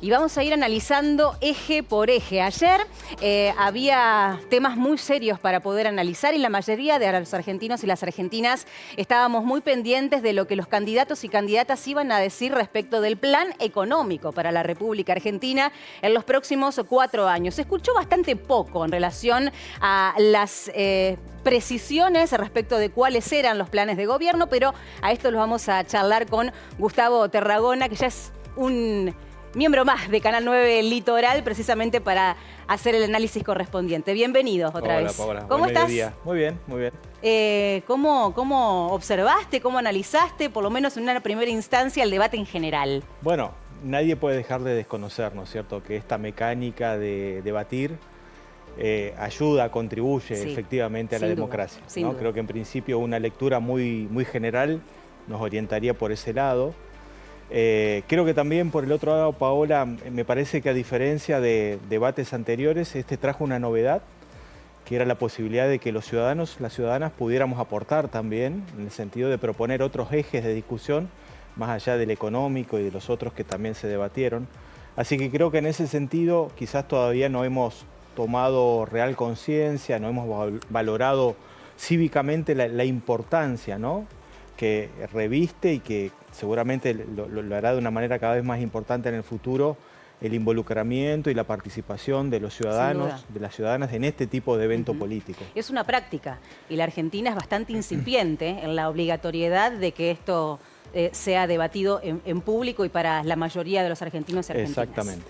y vamos a ir analizando eje por eje. Ayer había temas muy serios para poder analizar y la mayoría de los argentinos y las argentinas estábamos muy pendientes de lo que los candidatos y candidatas iban a decir respecto del plan económico para la República Argentina en los próximos 4 años. Se escuchó bastante poco en relación a las precisiones respecto de cuáles eran los planes de gobierno, pero a esto lo vamos a charlar con Gustavo Tarragona, que ya es un miembro más de Canal 9 Litoral, precisamente para hacer el análisis correspondiente. Bienvenido otra vez. Hola, ¿Cómo estás? Mediodía. Muy bien, muy bien. ¿Cómo observaste, cómo analizaste, por lo menos en una primera instancia, el debate en general? Bueno, nadie puede dejar de desconocer, ¿no es cierto?, que esta mecánica de debatir ayuda, contribuye efectivamente a la democracia, ¿no? Creo que en principio una lectura muy general nos orientaría por ese lado. Creo que también por el otro lado, Paola, me parece que a diferencia de debates anteriores, este trajo una novedad, que era la posibilidad de que los ciudadanos, las ciudadanas pudiéramos aportar también, en el sentido de proponer otros ejes de discusión, más allá del económico y de los otros que también se debatieron. Así que creo que en ese sentido quizás todavía no hemos tomado real conciencia, no hemos valorado cívicamente la importancia, ¿no?, que reviste y que seguramente lo hará de una manera cada vez más importante en el futuro, el involucramiento y la participación de los ciudadanos, de las ciudadanas en este tipo de evento político. Es una práctica y la Argentina es bastante incipiente en la obligatoriedad de que esto sea debatido en público y para la mayoría de los argentinos y argentinas. Exactamente.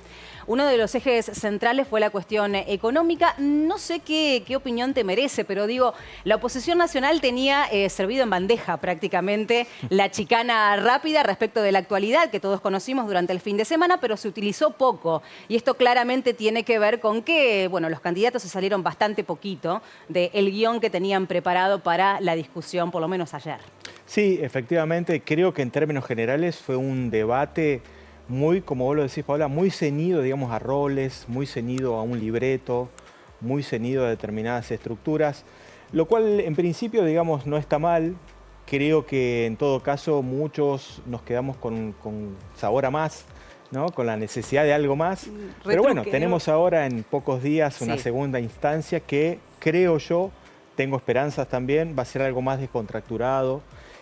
Uno de los ejes centrales fue la cuestión económica. No sé qué opinión te merece, pero digo, la oposición nacional tenía servido en bandeja prácticamente la chicana rápida respecto de la actualidad que todos conocimos durante el fin de semana, pero se utilizó poco. Y esto claramente tiene que ver con que, bueno, los candidatos se salieron bastante poquito del guión que tenían preparado para la discusión, por lo menos ayer. Sí, efectivamente, creo que en términos generales fue un debate muy, como vos lo decís, Paola, muy ceñido, digamos, a roles, muy ceñido a un libreto, muy ceñido a determinadas estructuras, lo cual en principio, digamos, no está mal. Creo que en todo caso muchos nos quedamos con sabor a más, ¿no?, con la necesidad de algo más. Pero bueno, tenemos ahora en pocos días una segunda instancia que creo yo, tengo esperanzas también, va a ser algo más descontracturado.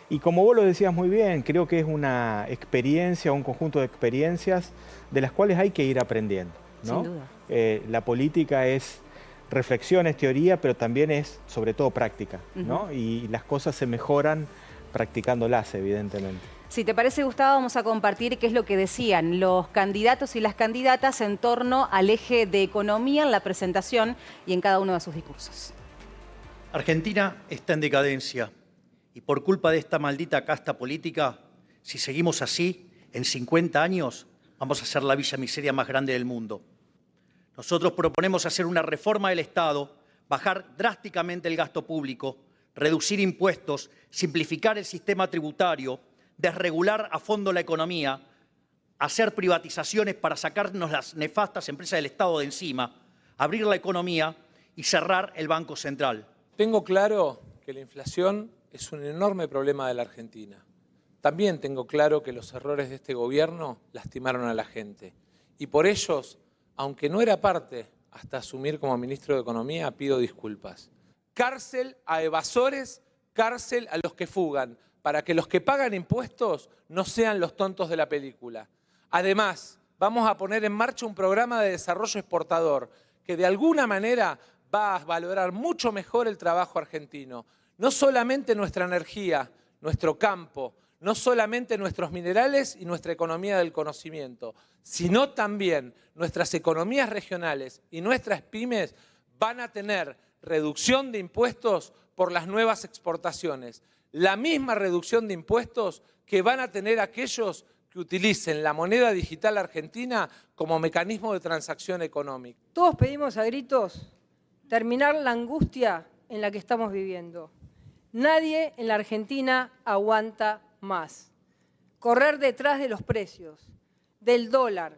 Y como vos lo decías muy bien, creo que es una experiencia, un conjunto de experiencias de las cuales hay que ir aprendiendo, ¿no? Sin duda. La política es reflexión, es teoría, pero también es sobre todo práctica, ¿no? Y las cosas se mejoran practicándolas, evidentemente. Si te parece, Gustavo, vamos a compartir qué es lo que decían los candidatos y las candidatas en torno al eje de economía en la presentación y en cada uno de sus discursos. Argentina está en decadencia. Y por culpa de esta maldita casta política, si seguimos así, en 50 años vamos a ser la villa miseria más grande del mundo. Nosotros proponemos hacer una reforma del Estado, bajar drásticamente el gasto público, reducir impuestos, simplificar el sistema tributario, desregular a fondo la economía, hacer privatizaciones para sacarnos las nefastas empresas del Estado de encima, abrir la economía y cerrar el Banco Central. Tengo claro que la inflación es un enorme problema de la Argentina. También tengo claro que los errores de este gobierno lastimaron a la gente. Y por ellos, aunque no era parte hasta asumir como ministro de Economía, pido disculpas. Cárcel a evasores, cárcel a los que fugan, para que los que pagan impuestos no sean los tontos de la película. Además, vamos a poner en marcha un programa de desarrollo exportador que de alguna manera va a valorar mucho mejor el trabajo argentino. No solamente nuestra energía, nuestro campo, no solamente nuestros minerales y nuestra economía del conocimiento, sino también nuestras economías regionales y nuestras pymes van a tener reducción de impuestos por las nuevas exportaciones. La misma reducción de impuestos que van a tener aquellos que utilicen la moneda digital argentina como mecanismo de transacción económica. Todos pedimos a gritos terminar la angustia en la que estamos viviendo. Nadie en la Argentina aguanta más. Correr detrás de los precios, del dólar,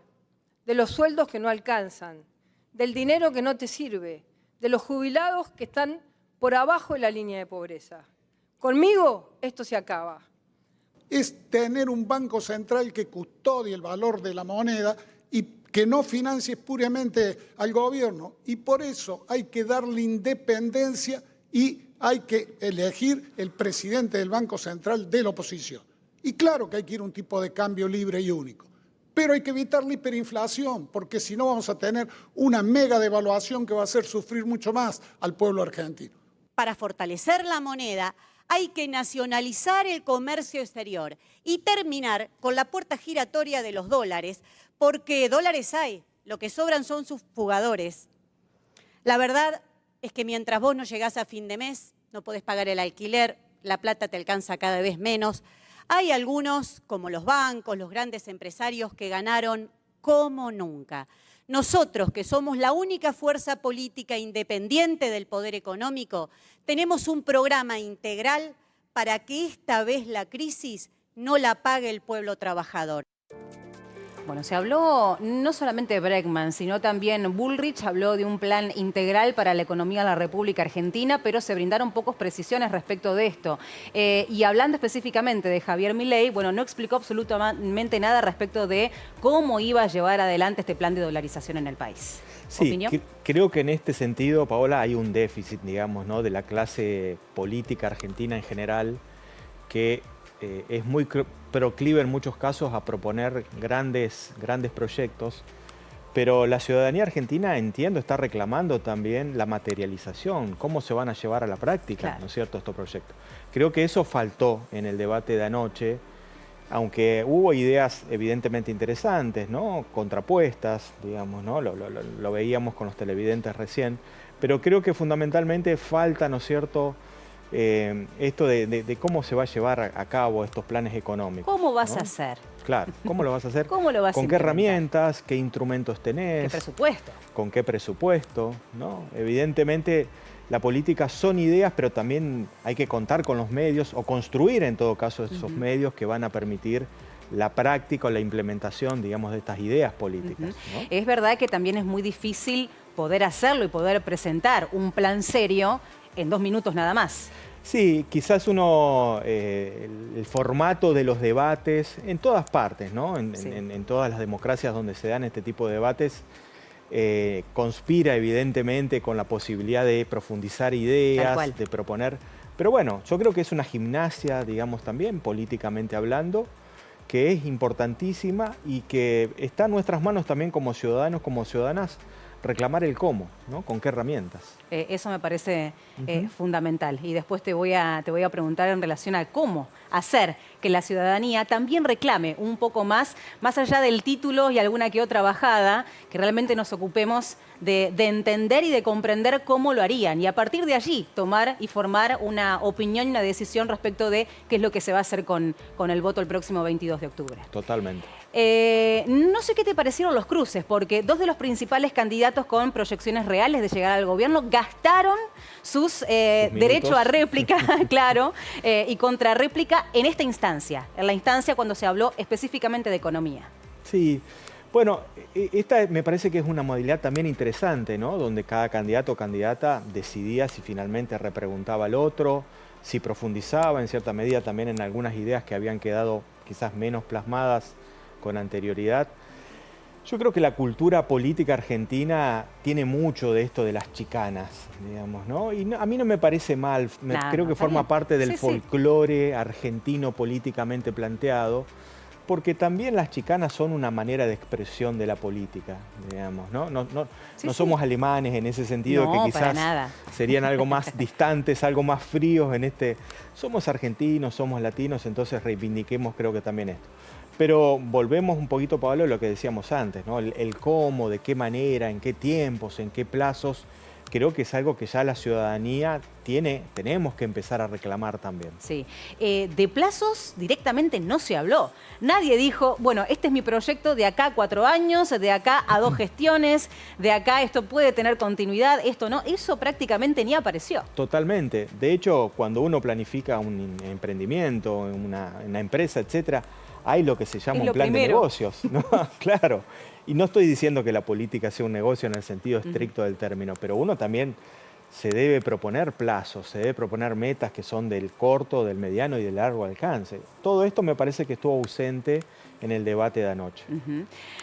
de los sueldos que no alcanzan, del dinero que no te sirve, de los jubilados que están por abajo de la línea de pobreza. Conmigo esto se acaba. Es tener un banco central que custodie el valor de la moneda y que no financie puramente al gobierno. Y por eso hay que darle independencia y hay que elegir el presidente del Banco Central de la oposición. Y claro que hay que ir a un tipo de cambio libre y único. Pero hay que evitar la hiperinflación, porque si no vamos a tener una mega devaluación que va a hacer sufrir mucho más al pueblo argentino. Para fortalecer la moneda hay que nacionalizar el comercio exterior y terminar con la puerta giratoria de los dólares, porque dólares hay, lo que sobran son sus fugadores. La verdad es que mientras vos no llegás a fin de mes, no podés pagar el alquiler, la plata te alcanza cada vez menos. Hay algunos, como los bancos, los grandes empresarios, que ganaron como nunca. Nosotros, que somos la única fuerza política independiente del poder económico, tenemos un programa integral para que esta vez la crisis no la pague el pueblo trabajador. Bueno, se habló no solamente de Bregman, sino también Bullrich habló de un plan integral para la economía de la República Argentina, pero se brindaron pocas precisiones respecto de esto. Y hablando específicamente de Javier Milei, bueno, no explicó absolutamente nada respecto de cómo iba a llevar adelante este plan de dolarización en el país. Sí, creo que en este sentido, Paola, hay un déficit, digamos, ¿no?, de la clase política argentina en general, que es muy proclive en muchos casos a proponer grandes proyectos, pero la ciudadanía argentina, entiendo, está reclamando también la materialización, cómo se van a llevar a la práctica, claro, ¿no es cierto?, estos proyectos. Creo que eso faltó en el debate de anoche, aunque hubo ideas evidentemente interesantes, ¿no?, contrapuestas, digamos, ¿no?, lo veíamos con los televidentes recién, pero creo que fundamentalmente falta, ¿no es cierto?, esto de cómo se va a llevar a cabo estos planes económicos. ¿Cómo vas, ¿no?, a hacer? Claro, ¿cómo lo vas a hacer? ¿Cómo lo vas a ¿Con qué herramientas? ¿Qué instrumentos tenés? ¿Qué presupuesto? ¿Con qué presupuesto? ¿No? Evidentemente la política son ideas, pero también hay que contar con los medios o construir en todo caso esos medios que van a permitir la práctica o la implementación, digamos, de estas ideas políticas, ¿no? Es verdad que también es muy difícil poder hacerlo y poder presentar un plan serio en 2 minutos nada más. Sí, quizás el formato de los debates, en todas partes, ¿no?, en todas las democracias donde se dan este tipo de debates, conspira evidentemente con la posibilidad de profundizar ideas, de proponer. Pero bueno, yo creo que es una gimnasia, digamos, también políticamente hablando, que es importantísima y que está en nuestras manos también como ciudadanos, como ciudadanas, reclamar el cómo, ¿no?, con qué herramientas. Eso me parece fundamental. Y después te voy a preguntar en relación a cómo hacer que la ciudadanía también reclame un poco más allá del título y alguna que otra bajada, que realmente nos ocupemos de entender y de comprender cómo lo harían. Y a partir de allí tomar y formar una opinión y una decisión respecto de qué es lo que se va a hacer con el voto el próximo 22 de octubre. Totalmente. No sé qué te parecieron los cruces, porque 2 de los principales candidatos con proyecciones reales de llegar al gobierno gastaron sus derecho a réplica, claro, y contrarréplica en esta instancia, en la instancia cuando se habló específicamente de economía. Sí, bueno, esta me parece que es una modalidad también interesante, ¿no?, donde cada candidato o candidata decidía si finalmente repreguntaba al otro, si profundizaba en cierta medida también en algunas ideas que habían quedado quizás menos plasmadas con anterioridad. Yo creo que la cultura política argentina tiene mucho de esto de las chicanas, digamos, ¿no? Y a mí no me parece mal, creo que forma parte del folclore argentino políticamente planteado, porque también las chicanas son una manera de expresión de la política, digamos, ¿no? No somos alemanes en ese sentido, que quizás serían algo más distantes, algo más fríos en este. Somos argentinos, somos latinos, entonces reivindiquemos creo que también esto. Pero volvemos un poquito, Pablo, a lo que decíamos antes, ¿no? El cómo, de qué manera, en qué tiempos, en qué plazos. Creo que es algo que ya la ciudadanía tenemos que empezar a reclamar también. Sí, de plazos directamente no se habló. Nadie dijo, bueno, este es mi proyecto de acá a 4 años, de acá a 2 gestiones, de acá esto puede tener continuidad, esto no. Eso prácticamente ni apareció. Totalmente. De hecho, cuando uno planifica un emprendimiento, una empresa, etcétera, hay lo que se llama un plan de negocios, ¿no? Claro. Y no estoy diciendo que la política sea un negocio en el sentido estricto del término, pero uno también se debe proponer plazos, se debe proponer metas que son del corto, del mediano y del largo alcance. Todo esto me parece que estuvo ausente en el debate de anoche.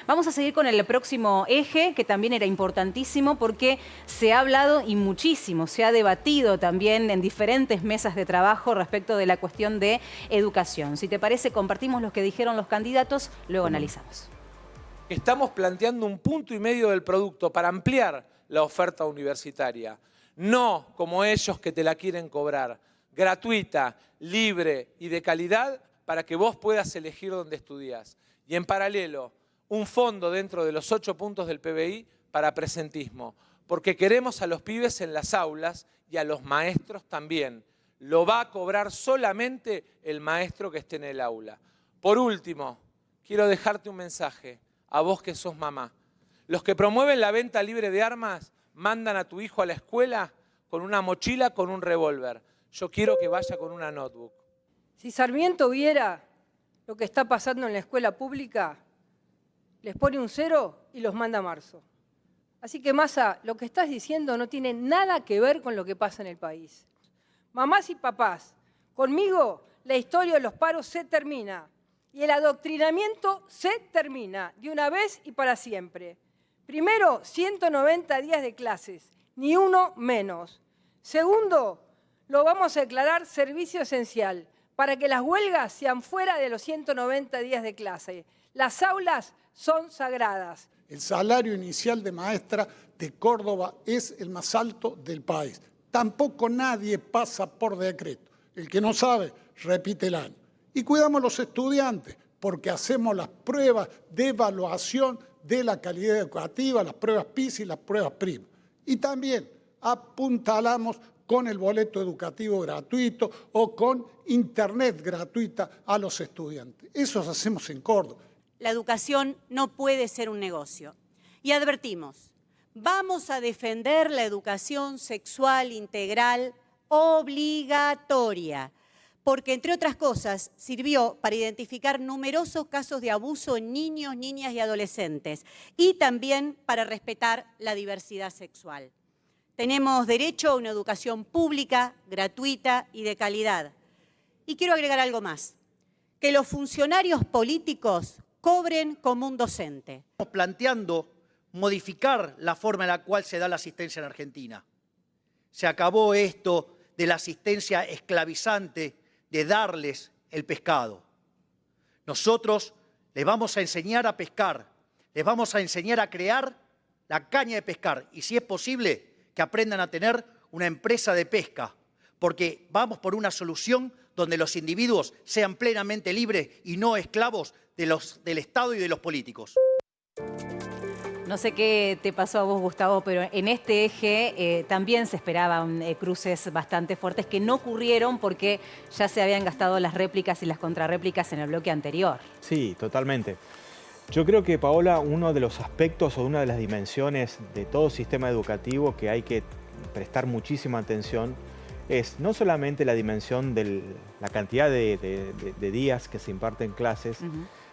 Vamos a seguir con el próximo eje, que también era importantísimo porque se ha hablado y muchísimo, se ha debatido también en diferentes mesas de trabajo respecto de la cuestión de educación. Si te parece, compartimos lo que dijeron los candidatos, luego analizamos. Estamos planteando un punto y medio del producto para ampliar la oferta universitaria. No como ellos que te la quieren cobrar, gratuita, libre y de calidad para que vos puedas elegir dónde estudiás. Y en paralelo, un fondo dentro de los 8 puntos del PBI para presentismo, porque queremos a los pibes en las aulas y a los maestros también. Lo va a cobrar solamente el maestro que esté en el aula. Por último, quiero dejarte un mensaje a vos que sos mamá. Los que promueven la venta libre de armas mandan a tu hijo a la escuela con una mochila, con un revólver. Yo quiero que vaya con una notebook. Si Sarmiento viera lo que está pasando en la escuela pública, les pone un 0 y los manda a marzo. Así que, Massa, lo que estás diciendo no tiene nada que ver con lo que pasa en el país. Mamás y papás, conmigo la historia de los paros se termina y el adoctrinamiento se termina de una vez y para siempre. Primero, 190 días de clases, ni uno menos. Segundo, lo vamos a declarar servicio esencial para que las huelgas sean fuera de los 190 días de clase. Las aulas son sagradas. El salario inicial de maestra de Córdoba es el más alto del país. Tampoco nadie pasa por decreto. El que no sabe, repite el año. Y cuidamos a los estudiantes, porque hacemos las pruebas de evaluación de la calidad educativa, las pruebas PISA y las pruebas PRIMA. Y también apuntalamos con el boleto educativo gratuito o con internet gratuita a los estudiantes. Eso hacemos en Córdoba. La educación no puede ser un negocio. Y advertimos, vamos a defender la educación sexual integral obligatoria, porque, entre otras cosas, sirvió para identificar numerosos casos de abuso en niños, niñas y adolescentes, y también para respetar la diversidad sexual. Tenemos derecho a una educación pública, gratuita y de calidad. Y quiero agregar algo más, que los funcionarios políticos cobren como un docente. Estamos planteando modificar la forma en la cual se da la asistencia en Argentina. Se acabó esto de la asistencia esclavizante, de darles el pescado. Nosotros les vamos a enseñar a pescar, les vamos a enseñar a crear la caña de pescar y, si es posible, que aprendan a tener una empresa de pesca, porque vamos por una solución donde los individuos sean plenamente libres y no esclavos del Estado y de los políticos. No sé qué te pasó a vos, Gustavo, pero en este eje también se esperaban cruces bastante fuertes que no ocurrieron porque ya se habían gastado las réplicas y las contrarréplicas en el bloque anterior. Sí, totalmente. Yo creo que, Paola, uno de los aspectos o una de las dimensiones de todo sistema educativo que hay que prestar muchísima atención es no solamente la dimensión de la cantidad de días que se imparten clases,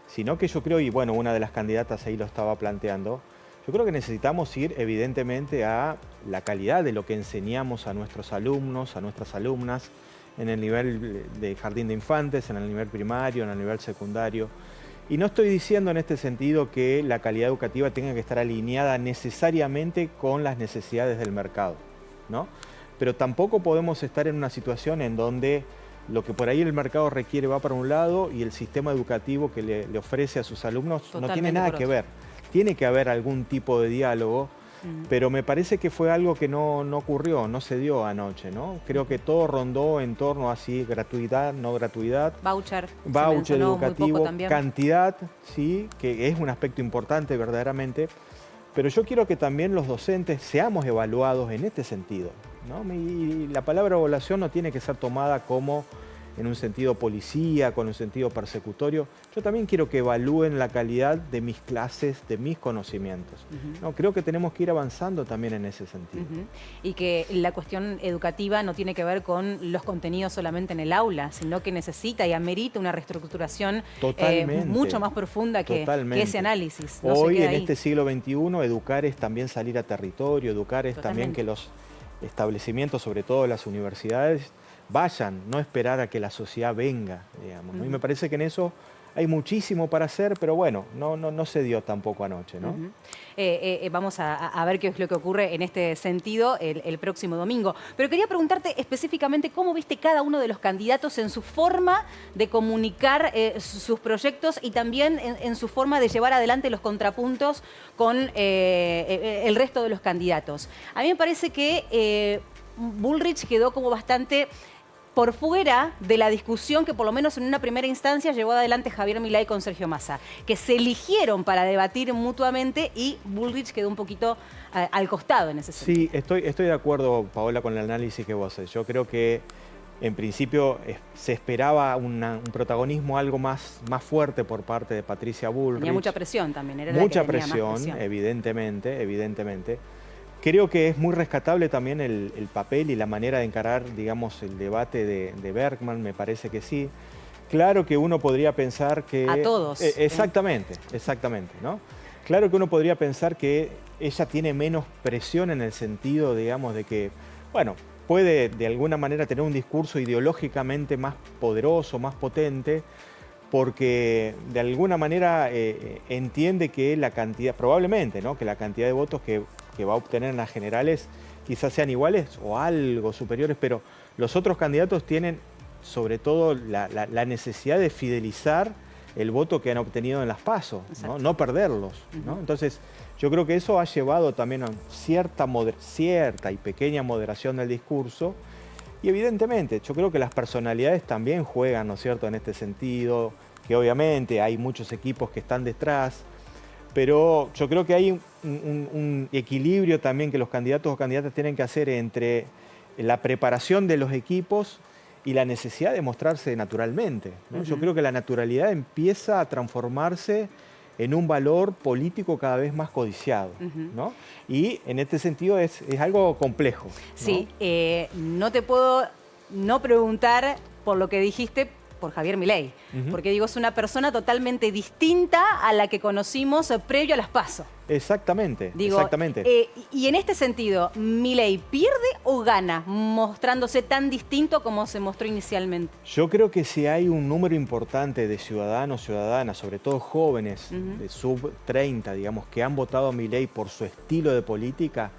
sino que yo creo, y bueno, una de las candidatas ahí lo estaba planteando, yo creo que necesitamos ir evidentemente a la calidad de lo que enseñamos a nuestros alumnos, a nuestras alumnas, en el nivel de jardín de infantes, en el nivel primario, en el nivel secundario. Y no estoy diciendo en este sentido que la calidad educativa tenga que estar alineada necesariamente con las necesidades del mercado, ¿no? Pero tampoco podemos estar en una situación en donde lo que por ahí el mercado requiere va para un lado y el sistema educativo que le ofrece a sus alumnos no tiene nada que ver. Tiene que haber algún tipo de diálogo, pero me parece que fue algo que no ocurrió, no se dio anoche, ¿no? Creo que todo rondó en torno a sí, gratuidad, no gratuidad. Voucher educativo, cantidad, sí, que es un aspecto importante verdaderamente. Pero yo quiero que también los docentes seamos evaluados en este sentido, ¿no? Y la palabra evaluación no tiene que ser tomada como en un sentido policía, con un sentido persecutorio. Yo también quiero que evalúen la calidad de mis clases, de mis conocimientos. No, creo que tenemos que ir avanzando también en ese sentido. Y que la cuestión educativa no tiene que ver con los contenidos solamente en el aula, sino que necesita y amerita una reestructuración mucho más profunda que ese análisis. Hoy, en este siglo XXI, educar es también salir a territorio, educar es también que los establecimientos, sobre todo las universidades, vayan, no esperar a que la sociedad venga, digamos, ¿no? Y me parece que en eso hay muchísimo para hacer, pero bueno, no se dio tampoco anoche, ¿no? Vamos a ver qué es lo que ocurre en este sentido el próximo domingo. Pero quería preguntarte específicamente cómo viste cada uno de los candidatos en su forma de comunicar sus proyectos y también en su forma de llevar adelante los contrapuntos con el resto de los candidatos. A mí me parece que Bullrich quedó como bastante por fuera de la discusión que por lo menos en una primera instancia llevó adelante Javier Milei con Sergio Massa, que se eligieron para debatir mutuamente y Bullrich quedó un poquito al costado en ese sentido. Sí, estoy de acuerdo, Paola, con el análisis que vos haces. Yo creo que en principio se esperaba un protagonismo algo más fuerte por parte de Patricia Bullrich. Tenía mucha presión también. Era mucha la que tenía presión, más presión, evidentemente. Creo que es muy rescatable también el papel y la manera de encarar, digamos, el debate de Bergman, me parece que sí. Claro que uno podría pensar que... A todos. Exactamente, ¿no? Claro que uno podría pensar que ella tiene menos presión en el sentido, digamos, de que, bueno, puede de alguna manera tener un discurso ideológicamente más poderoso, más potente, porque de alguna manera entiende que la cantidad, probablemente, ¿no?, que la cantidad de votos que va a obtener en las generales quizás sean iguales o algo superiores, pero los otros candidatos tienen sobre todo la necesidad de fidelizar el voto que han obtenido en las PASO, no perderlos, ¿no? Entonces, yo creo que eso ha llevado también a cierta y pequeña moderación del discurso. Y evidentemente, yo creo que las personalidades también juegan, ¿no es cierto?, en este sentido, que obviamente hay muchos equipos que están detrás, pero yo creo que hay un equilibrio también que los candidatos o candidatas tienen que hacer entre la preparación de los equipos y la necesidad de mostrarse naturalmente, ¿no? Yo creo que la naturalidad empieza a transformarse en un valor político cada vez más codiciado, ¿no? Y en este sentido es algo complejo, ¿no? Sí, no te puedo no preguntar por lo que dijiste por Javier Milei, porque digo, es una persona totalmente distinta a la que conocimos previo a las PASO. Exactamente, Digo, exactamente. Y en este sentido, ¿Milei pierde o gana mostrándose tan distinto como se mostró inicialmente? Yo creo que si hay un número importante de ciudadanos, ciudadanas, sobre todo jóvenes de sub 30, digamos, que han votado a Milei por su estilo de política,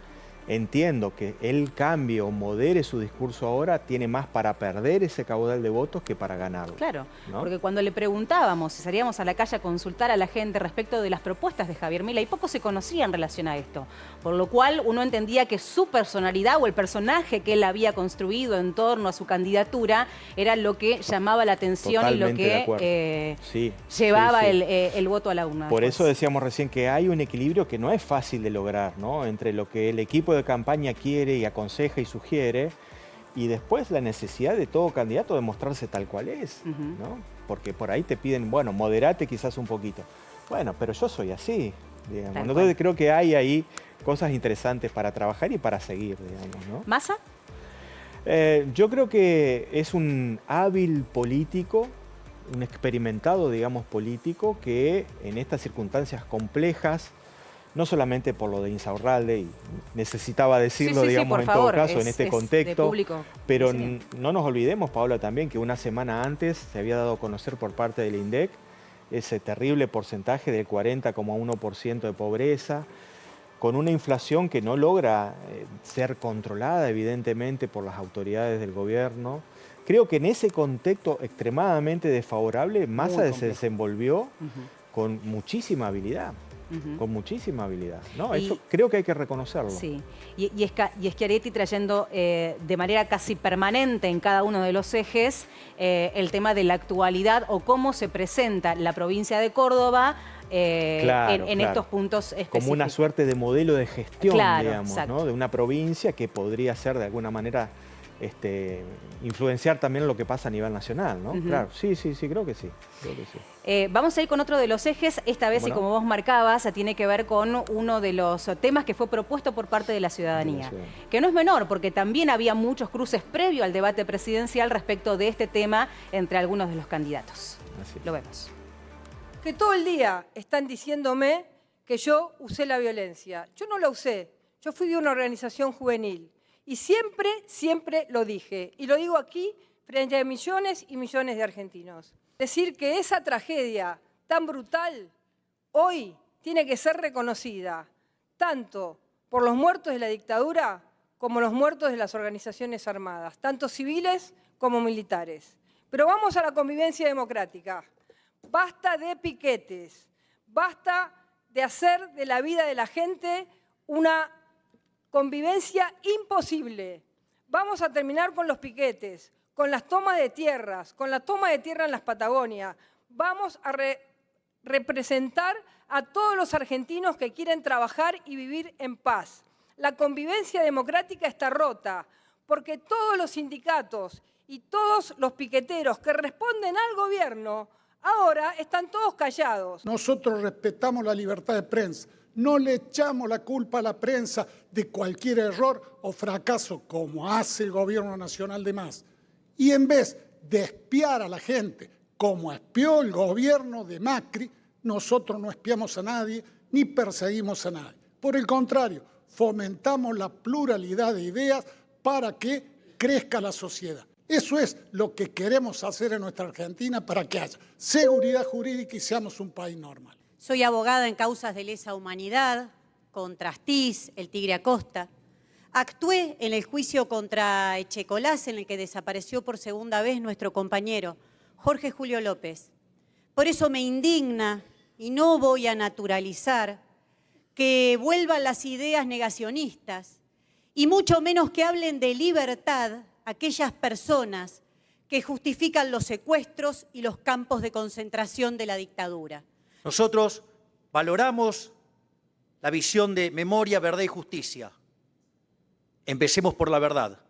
entiendo que él cambie o modere su discurso ahora, tiene más para perder ese caudal de votos que para ganarlo. Claro, ¿no? Porque cuando le preguntábamos si salíamos a la calle a consultar a la gente respecto de las propuestas de Javier Milei, poco se conocía en relación a esto. Por lo cual uno entendía que su personalidad o el personaje que él había construido en torno a su candidatura era lo que llamaba la atención. Totalmente y lo que llevaba el voto a la urna. Por eso decíamos recién que hay un equilibrio que no es fácil de lograr, ¿no?, entre lo que el equipo de campaña quiere y aconseja y sugiere, y después la necesidad de todo candidato de mostrarse tal cual es, ¿no? Porque por ahí te piden, bueno, moderate quizás un poquito. Bueno, pero yo soy así, digamos. Entonces creo que hay ahí cosas interesantes para trabajar y para seguir, digamos, ¿no? ¿Massa? Yo creo que es un hábil político, un experimentado, digamos, político, que en estas circunstancias complejas, no solamente por lo de Insaurralde, y necesitaba decirlo, digamos, en todo caso, en este contexto, pero no nos olvidemos, Paola, también que una semana antes se había dado a conocer por parte del INDEC ese terrible porcentaje del 40,1% de pobreza, con una inflación que no logra ser controlada, evidentemente, por las autoridades del gobierno. Creo que en ese contexto extremadamente desfavorable, Massa se desenvolvió con muchísima habilidad. Con muchísima habilidad, ¿no? Eso creo que hay que reconocerlo. Sí, y Schiaretti trayendo de manera casi permanente en cada uno de los ejes el tema de la actualidad o cómo se presenta la provincia de Córdoba en estos puntos específicos. Como una suerte de modelo de gestión, digamos, ¿no?, de una provincia que podría ser de alguna manera influenciar también lo que pasa a nivel nacional, ¿no? Claro, sí, creo que sí. Vamos a ir con otro de los ejes, esta vez, y como vos marcabas, tiene que ver con uno de los temas que fue propuesto por parte de la ciudadanía, que no es menor, porque también había muchos cruces previo al debate presidencial respecto de este tema entre algunos de los candidatos. Lo vemos. Que todo el día están diciéndome que yo usé la violencia. Yo no la usé, yo fui de una organización juvenil. Y siempre, siempre lo dije. Y lo digo aquí frente a millones y millones de argentinos. Decir que esa tragedia tan brutal hoy tiene que ser reconocida tanto por los muertos de la dictadura como los muertos de las organizaciones armadas, tanto civiles como militares. Pero vamos a la convivencia democrática. Basta de piquetes, basta de hacer de la vida de la gente una convivencia imposible. Vamos a terminar con los piquetes, con las tomas de tierras, con la toma de tierra en las Patagonias. Vamos a representar a todos los argentinos que quieren trabajar y vivir en paz. La convivencia democrática está rota porque todos los sindicatos y todos los piqueteros que responden al gobierno ahora están todos callados. Nosotros respetamos la libertad de prensa. No le echamos la culpa a la prensa de cualquier error o fracaso como hace el gobierno nacional de más. Y en vez de espiar a la gente como espió el gobierno de Macri, nosotros no espiamos a nadie ni perseguimos a nadie. Por el contrario, fomentamos la pluralidad de ideas para que crezca la sociedad. Eso es lo que queremos hacer en nuestra Argentina para que haya seguridad jurídica y seamos un país normal. Soy abogada en causas de lesa humanidad, contra Astiz, el Tigre Acosta. Actué en el juicio contra Echecolás, en el que desapareció por segunda vez nuestro compañero, Jorge Julio López. Por eso me indigna, y no voy a naturalizar, que vuelvan las ideas negacionistas, y mucho menos que hablen de libertad aquellas personas que justifican los secuestros y los campos de concentración de la dictadura. Nosotros valoramos la visión de memoria, verdad y justicia. Empecemos por la verdad.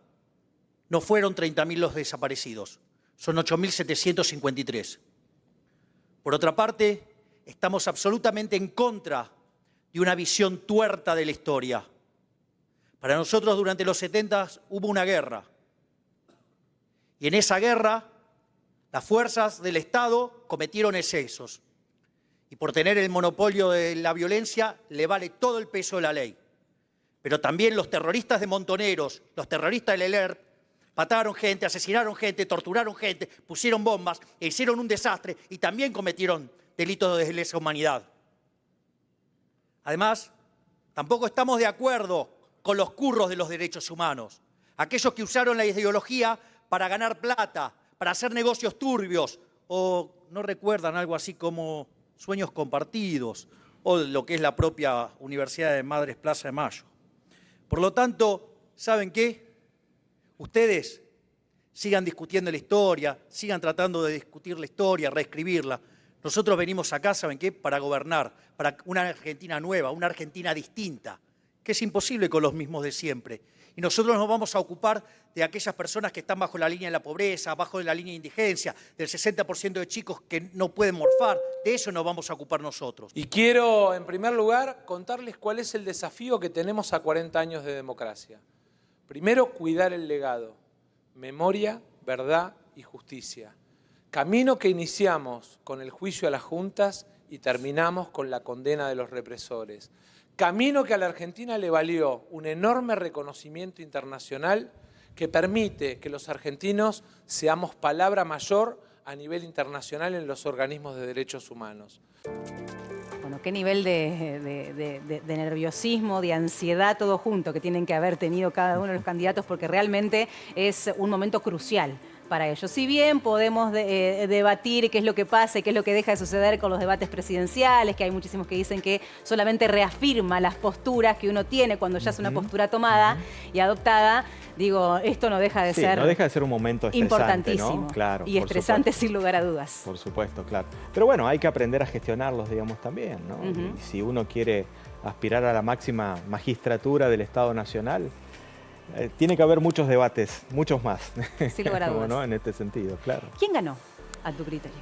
No fueron 30.000 los desaparecidos, son 8.753. Por otra parte, estamos absolutamente en contra de una visión tuerta de la historia. Para nosotros durante los 70 hubo una guerra. Y en esa guerra las fuerzas del Estado cometieron excesos. Y por tener el monopolio de la violencia le vale todo el peso de la ley. Pero también los terroristas de Montoneros, los terroristas del ELERP, mataron gente, asesinaron gente, torturaron gente, pusieron bombas e hicieron un desastre y también cometieron delitos de lesa humanidad. Además, tampoco estamos de acuerdo con los curros de los derechos humanos, aquellos que usaron la ideología para ganar plata, para hacer negocios turbios, o no recuerdan algo así como sueños compartidos, o lo que es la propia Universidad de Madres Plaza de Mayo. Por lo tanto, ¿saben qué? Ustedes sigan discutiendo la historia, sigan tratando de discutir la historia, reescribirla. Nosotros venimos acá, ¿saben qué? Para gobernar, para una Argentina nueva, una Argentina distinta, que es imposible con los mismos de siempre. Y nosotros nos vamos a ocupar de aquellas personas que están bajo la línea de la pobreza, bajo la línea de indigencia, del 60% de chicos que no pueden morfar. De eso nos vamos a ocupar nosotros. Y quiero, en primer lugar, contarles cuál es el desafío que tenemos a 40 años de democracia. Primero, cuidar el legado. Memoria, verdad y justicia. Camino que iniciamos con el juicio a las juntas y terminamos con la condena de los represores. Camino que a la Argentina le valió un enorme reconocimiento internacional que permite que los argentinos seamos palabra mayor a nivel internacional en los organismos de derechos humanos. Bueno, qué nivel de nerviosismo, de ansiedad, todo junto que tienen que haber tenido cada uno de los candidatos, porque realmente es un momento crucial para ellos. Si bien podemos debatir qué es lo que pasa y qué es lo que deja de suceder con los debates presidenciales, que hay muchísimos que dicen que solamente reafirma las posturas que uno tiene cuando ya es una postura tomada y adoptada, digo, esto no deja de ser... no deja de ser un momento estresante, importantísimo, ¿no? Claro, y estresante sin lugar a dudas. Por supuesto, claro. Pero bueno, hay que aprender a gestionarlos, digamos, también, ¿no? Y si uno quiere aspirar a la máxima magistratura del Estado Nacional, tiene que haber muchos debates, muchos más. Sin lugar a dudas. ¿No? En este sentido, claro. ¿Quién ganó, a tu criterio?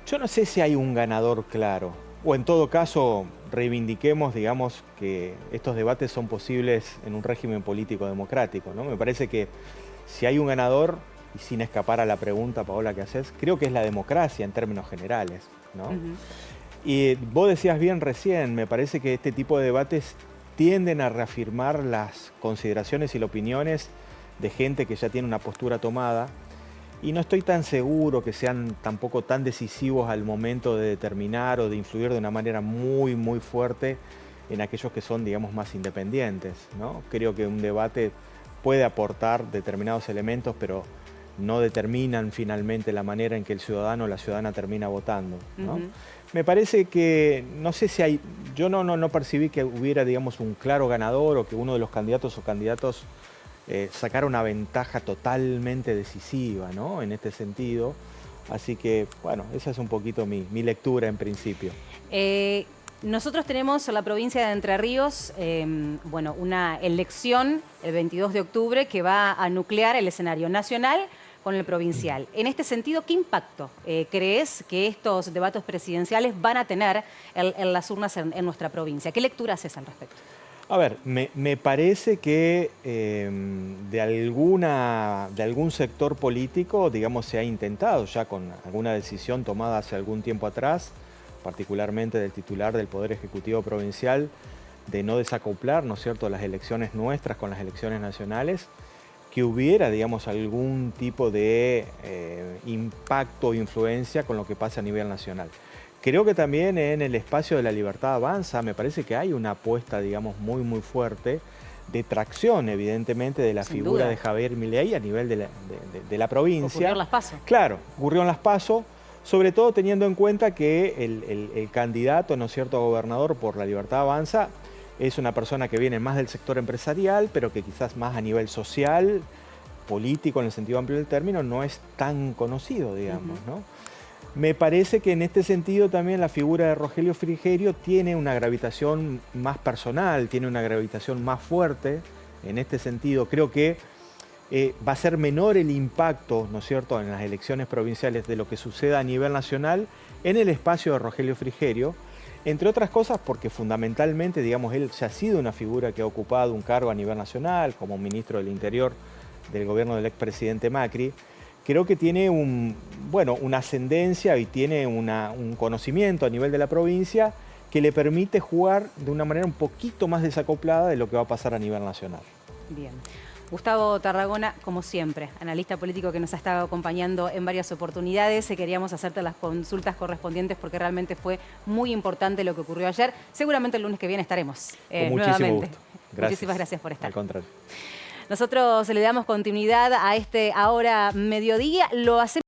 Yo no sé si hay un ganador claro. O en todo caso, reivindiquemos, digamos, que estos debates son posibles en un régimen político democrático, ¿no? Me parece que si hay un ganador, y sin escapar a la pregunta, Paola, que haces, creo que es la democracia en términos generales, ¿no? Y vos decías bien recién, me parece que este tipo de debates tienden a reafirmar las consideraciones y las opiniones de gente que ya tiene una postura tomada. Y no estoy tan seguro que sean tampoco tan decisivos al momento de determinar o de influir de una manera muy, muy fuerte en aquellos que son, digamos, más independientes, ¿no? Creo que un debate puede aportar determinados elementos, pero no determinan finalmente la manera en que el ciudadano o la ciudadana termina votando, ¿no? Me parece que, no sé si hay, yo no percibí que hubiera, digamos, un claro ganador o que uno de los candidatos o candidatos sacara una ventaja totalmente decisiva, ¿no? En este sentido. Así que, bueno, esa es un poquito mi lectura en principio. Nosotros tenemos en la provincia de Entre Ríos, bueno, una elección el 22 de octubre que va a nuclear el escenario nacional con el provincial. En este sentido, ¿qué impacto crees que estos debates presidenciales van a tener en las urnas en nuestra provincia? ¿Qué lectura haces al respecto? A ver, me parece que de algún sector político, digamos, se ha intentado ya con alguna decisión tomada hace algún tiempo atrás, particularmente del titular del Poder Ejecutivo Provincial, de no desacoplar, ¿no es cierto?, las elecciones nuestras con las elecciones nacionales, que hubiera, digamos, algún tipo de impacto o influencia con lo que pasa a nivel nacional. Creo que también en el espacio de La Libertad Avanza me parece que hay una apuesta, digamos, muy, muy fuerte de tracción, evidentemente, de la figura de Javier Milei a nivel de la provincia. Ocurrió en las PASO. Claro, ocurrió en las PASO, sobre todo teniendo en cuenta que el candidato, ¿no es cierto?, a gobernador por La Libertad Avanza es una persona que viene más del sector empresarial, pero que quizás más a nivel social, político, en el sentido amplio del término, no es tan conocido, digamos, ¿no? Me parece que en este sentido también la figura de Rogelio Frigerio tiene una gravitación más personal, tiene una gravitación más fuerte. En este sentido, creo que va a ser menor el impacto, ¿no es cierto?, en las elecciones provinciales de lo que suceda a nivel nacional en el espacio de Rogelio Frigerio, entre otras cosas porque fundamentalmente, digamos, él ya ha sido una figura que ha ocupado un cargo a nivel nacional como ministro del Interior del gobierno del expresidente Macri. Creo que tiene una ascendencia y tiene un conocimiento a nivel de la provincia que le permite jugar de una manera un poquito más desacoplada de lo que va a pasar a nivel nacional. Bien. Gustavo Tarragona, como siempre, analista político que nos ha estado acompañando en varias oportunidades. Queríamos hacerte las consultas correspondientes porque realmente fue muy importante lo que ocurrió ayer. Seguramente el lunes que viene estaremos Con muchísimo nuevamente. gusto. Gracias. Muchísimas gracias por estar. Al contrario. Nosotros le damos continuidad a este Ahora Mediodía. Lo hacemos